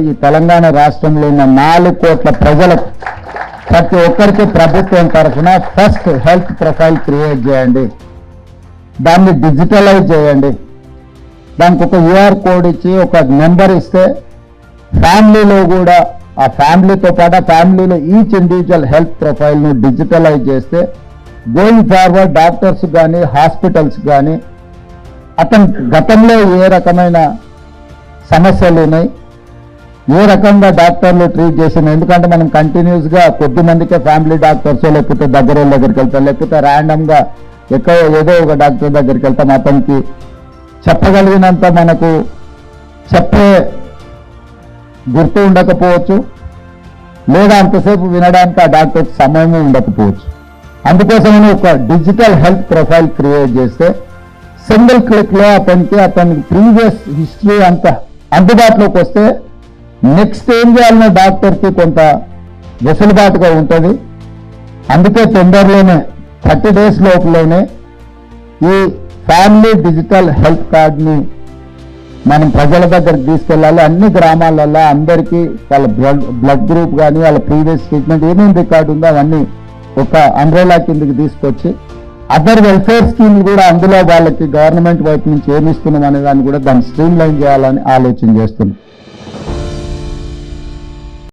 ఈ తెలంగాణ రాష్ట్రంలో ఉన్న 4 కోట్ల ప్రజలకు ప్రతి ఒక్కరికి ప్రభుత్వం తరఫున ఫస్ట్ హెల్త్ ప్రొఫైల్ క్రియేట్ చేయండి, దాన్ని డిజిటలైజ్ చేయండి. దానికి ఒక యూఆర్ కోడ్ ఇచ్చి ఒక నెంబర్ ఇస్తే ఫ్యామిలీలో కూడా ఆ ఫ్యామిలీతో పాటు ఆ ఫ్యామిలీలో ఈచ్ ఇండివిజువల్ హెల్త్ ప్రొఫైల్ను డిజిటలైజ్ చేస్తే గోయింగ్ ఫార్వర్డ్ డాక్టర్స్ కానీ హాస్పిటల్స్ కానీ అతను గతంలో ఏ రకమైన సమస్యలు ఉన్నాయి, ఏ రకంగా డాక్టర్లు ట్రీట్ చేసిన, ఎందుకంటే మనం కంటిన్యూస్గా కొద్ది మందికే ఫ్యామిలీ డాక్టర్స్ లేకపోతే దగ్గర దగ్గరికి వెళ్తాం, లేకపోతే ర్యాండమ్గా ఏదో ఒక డాక్టర్ దగ్గరికి వెళ్తాం. అతనికి చెప్పగలిగినంత మనకు చెప్పే గుర్తు ఉండకపోవచ్చు, లేదా అంతసేపు వినడానికి ఆ డాక్టర్కి సమయము ఉండకపోవచ్చు. అందుకోసమని ఒక డిజిటల్ హెల్త్ ప్రొఫైల్ క్రియేట్ చేస్తే సింగిల్ క్లిక్లో అతనికి ప్రీవియస్ హిస్టరీ అంతా అందుబాటులోకి వస్తే నెక్స్ట్ ఏం చేయాలన్న డాక్టర్కి కొంత వెసులుబాటుగా ఉంటుంది. అందుకే తొందరలోనే 30 days లోపులోనే ఈ ఫ్యామిలీ డిజిటల్ హెల్త్ కార్డ్ని మనం ప్రజల దగ్గరికి తీసుకెళ్ళాలి. అన్ని గ్రామాలలో అందరికీ వాళ్ళ బ్లడ్ గ్రూప్ కానీ వాళ్ళ ప్రీవియస్ ట్రీట్మెంట్ ఏమేమి రికార్డు ఉందో అవన్నీ ఒక అంబ్రెలా కిందకి తీసుకొచ్చి అదర్ వెల్ఫేర్ స్కీమ్ కూడా అందులో వాళ్ళకి గవర్నమెంట్ వైపు నుంచి ఏమి ఇస్తున్నాం అనే దాన్ని కూడా దాన్ని స్ట్రీమ్ లైన్ చేయాలని ఆలోచన చేస్తున్నాం.